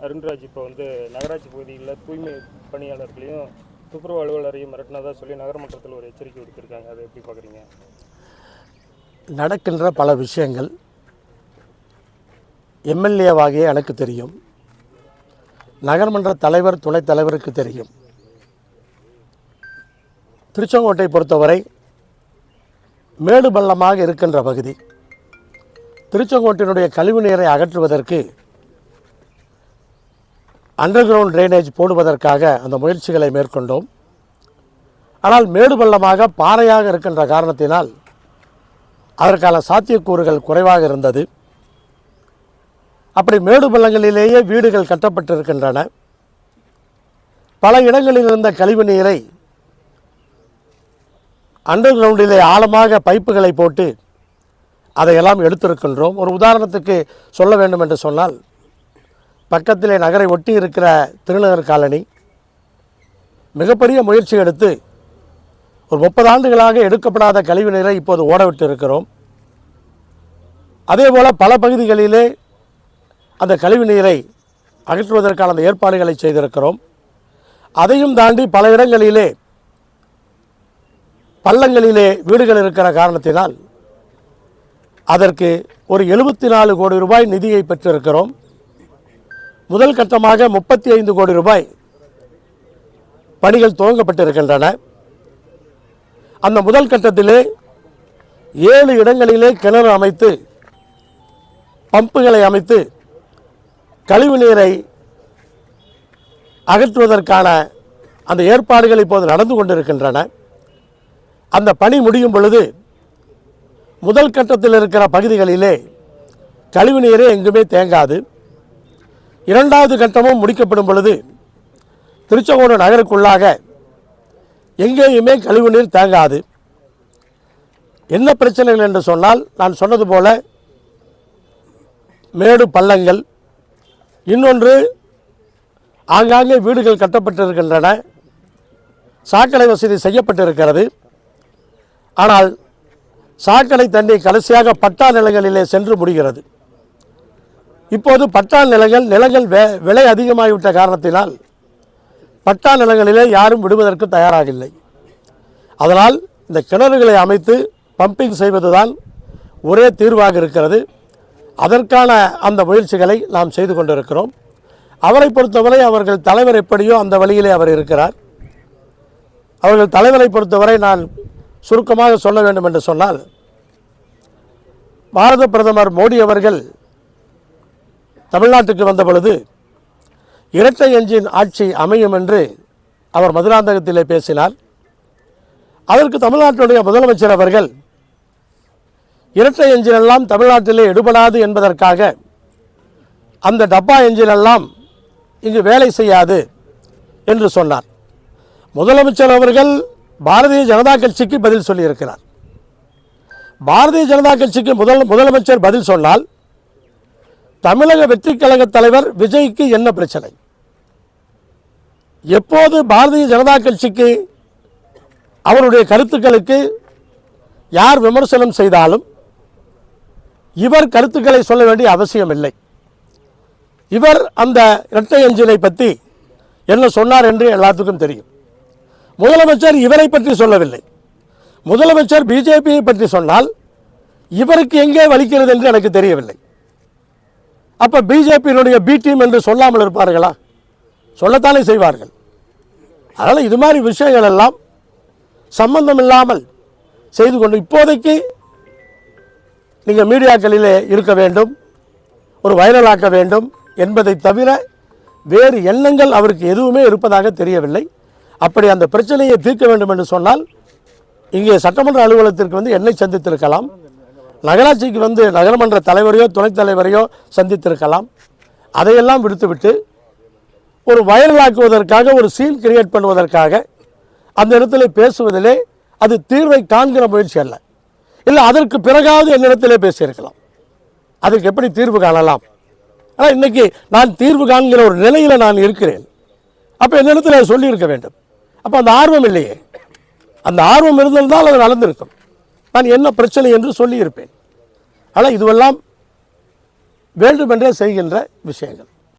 அருண்ராஜ் இப்போ நகராட்சி பகுதிகளில் தூய்மை பணியாளர்களையும் துப்புரவு அலுவலரையும் மிரட்டினதாக சொல்லி நகரமன்றத்தில் ஒரு எச்சரிக்கை விடுத்திருக்காங்க. அதை எப்படி பார்க்குறீங்க? நடக்கின்ற பல விஷயங்கள் எம்எல்ஏவாகிய எனக்கு தெரியும், நகர்மன்ற தலைவர் துணைத் தலைவருக்கு தெரியும். திருச்செங்கோட்டை பொறுத்தவரை மேடு பள்ளமாக இருக்கின்ற பகுதி. திருச்செங்கோட்டினுடைய கழிவு நீரை அகற்றுவதற்கு அண்டர் கிரவுண்ட் ட்ரைனேஜ் போடுவதற்காக அந்த முயற்சிகளை மேற்கொண்டோம். ஆனால் மேடு பள்ளமாக பாறையாக இருக்கின்ற காரணத்தினால் அதற்கான சாத்தியக்கூறுகள் குறைவாக இருந்தது. அப்படி மேடு பள்ளங்களிலேயே வீடுகள் கட்டப்பட்டிருக்கின்றன. பல இடங்களில் இருந்த கழிவு நீரை அண்டர் கிரவுண்டிலே ஆழமாக பைப்புகளை போட்டு அதையெல்லாம் எடுத்திருக்கின்றோம். ஒரு உதாரணத்துக்கு சொல்ல வேண்டும் என்று சொன்னால், பக்கத்திலே நகரை ஒட்டி இருக்கிற திருநகர் காலனி மிகப்பெரிய முயற்சி எடுத்து ஒரு 30 ஆண்டுகளாக எடுக்கப்படாத கழிவு நீரை இப்போது ஓடவிட்டு இருக்கிறோம். அதேபோல் பல பகுதிகளிலே அந்த கழிவு நீரை அகற்றுவதற்கான அந்த ஏற்பாடுகளை செய்திருக்கிறோம். அதையும் தாண்டி பல இடங்களிலே பள்ளங்களிலே வீடுகள் இருக்கிற காரணத்தினால் அதற்கு ஒரு 74 கோடி ரூபாய் நிதியை பெற்றிருக்கிறோம். முதல் கட்டமாக 35 கோடி ரூபாய் பணிகள் துவங்கப்பட்டிருக்கின்றன. அந்த முதல் கட்டத்திலே 7 இடங்களிலே கிணறு அமைத்து பம்புகளை அமைத்து கழிவு நீரை அகற்றுவதற்கான அந்த ஏற்பாடுகள் இப்போது நடந்து கொண்டிருக்கின்றன. அந்த பணி முடியும் பொழுது முதல் கட்டத்தில் இருக்கிற பகுதிகளிலே கழிவு நீரே எங்குமே தேங்காது. இரண்டாவது கட்டமும் முடிக்கப்படும் பொழுது திருச்செங்கோடு நகருக்குள்ளாக எங்கேயுமே கழிவு நீர் தேங்காது. என்ன பிரச்சனைகள் என்று சொன்னால், நான் சொன்னது போல மேடு பள்ளங்கள், இன்னொன்று ஆங்காங்கே வீடுகள் கட்டப்பட்டிருக்கின்றன, சாக்கடை வசதி செய்யப்பட்டிருக்கிறது. ஆனால் சாக்கடை தண்ணி கடைசியாக பட்டா நிலங்களிலே சென்று முடிகிறது. இப்போது பட்டா நிலங்கள் விலை அதிகமாகிவிட்ட காரணத்தினால் பட்டா நிலங்களிலே யாரும் விடுவதற்கு தயாராக இல்லை. அதனால் இந்த கிணறுகளை அமைத்து பம்பிங் செய்வதுதான் ஒரே தீர்வாக இருக்கிறது. அதற்கான அந்த முயற்சிகளை நாம் செய்து கொண்டிருக்கிறோம். அவரை பொறுத்தவரை அவர்கள் தலைவர் எப்படியோ அந்த வழியிலே அவர் இருக்கிறார். அவர்கள் தலைவரை பொறுத்தவரை நான் சுருக்கமாக சொல்ல வேண்டும் என்று சொன்னால், பாரத பிரதமர் மோடி அவர்கள் தமிழ்நாட்டுக்கு வந்த பொழுது இரட்டை என்ஜின் ஆட்சி அமையும் என்று அவர் மதுராந்தகத்திலே பேசினார். அதற்கு தமிழ்நாட்டுடைய முதலமைச்சர் அவர்கள் இரட்டை என்ஜின் எல்லாம் தமிழ்நாட்டிலே எடுபடாது என்பதற்காக அந்த டப்பா என்ஜின் எல்லாம் இங்கு வேலை செய்யாது என்று சொன்னார். முதலமைச்சர் அவர்கள் பாரதிய ஜனதா கட்சிக்கு பதில் சொல்லியிருக்கிறார். பாரதிய ஜனதா கட்சிக்கு முதலமைச்சர் பதில் சொன்னால் தமிழக வெற்றி கழக தலைவர் விஜய்க்கு என்ன பிரச்சனை? எப்போது பாரதிய ஜனதா கட்சிக்கு அவருடைய கருத்துக்களுக்கு யார் விமர்சனம் செய்தாலும் இவர் கருத்துக்களை சொல்ல வேண்டிய அவசியம் இல்லை. இவர் அந்த இரட்டை என்ஜினை பற்றி என்ன சொன்னார் என்று எல்லாத்துக்கும் தெரியும். முதலமைச்சர் இவரை பற்றி சொல்லவில்லை. முதலமைச்சர் பிஜேபியை பற்றி சொன்னால் இவருக்கு எங்கே வலிக்கிறது என்று எனக்கு தெரியவில்லை. அப்ப பிஜேபியினுடைய பி டீம் என்று சொல்லாமல் இருப்பார்களா? சொல்லத்தானே செய்வார்கள். அதனால் இது மாதிரி விஷயங்கள் எல்லாம் சம்பந்தம் இல்லாமல் செய்து கொண்டு இப்போதைக்கு நீங்கள் மீடியாக்களிலே இருக்க வேண்டும், ஒரு வைரலாக்க வேண்டும் என்பதை தவிர வேறு எண்ணங்கள் அவருக்கு எதுவுமே இருப்பதாக தெரியவில்லை. அப்படி அந்த பிரச்சனையை தீர்க்க வேண்டும் என்று சொன்னால் இங்கே சட்டமன்ற அலுவலகத்திற்கு என்னை சந்தித்திருக்கலாம், நகராட்சிக்கு நகரமன்ற தலைவரையோ துணைத் தலைவரையோ சந்தித்திருக்கலாம். அதையெல்லாம் விடுத்துவிட்டு ஒரு வைரலாக்குவதற்காக, ஒரு சீன் கிரியேட் பண்ணுவதற்காக அந்த இடத்துல பேசுவதிலே அது தீர்வை காண்கிற முயற்சி அல்ல. இல்லை அதற்கு பிறகாவது என்னிடத்திலே பேசியிருக்கலாம். அதுக்கு எப்படி தீர்வு காணலாம்? ஆனால் இன்றைக்கி நான் தீர்வு காண்கிற ஒரு நிலையில் நான் இருக்கிறேன். அப்போ என்னிடத்தில் சொல்லியிருக்க வேண்டும். அப்போ அந்த ஆர்வம் இல்லையே. அந்த ஆர்வம் இருந்திருந்தால் அது நடந்திருக்கும். நான் என்ன பிரச்சனை என்று சொல்லியிருப்பேன். ஆனால் இதுவெல்லாம் வேண்டுமென்றே செய்கின்ற விஷயங்கள்.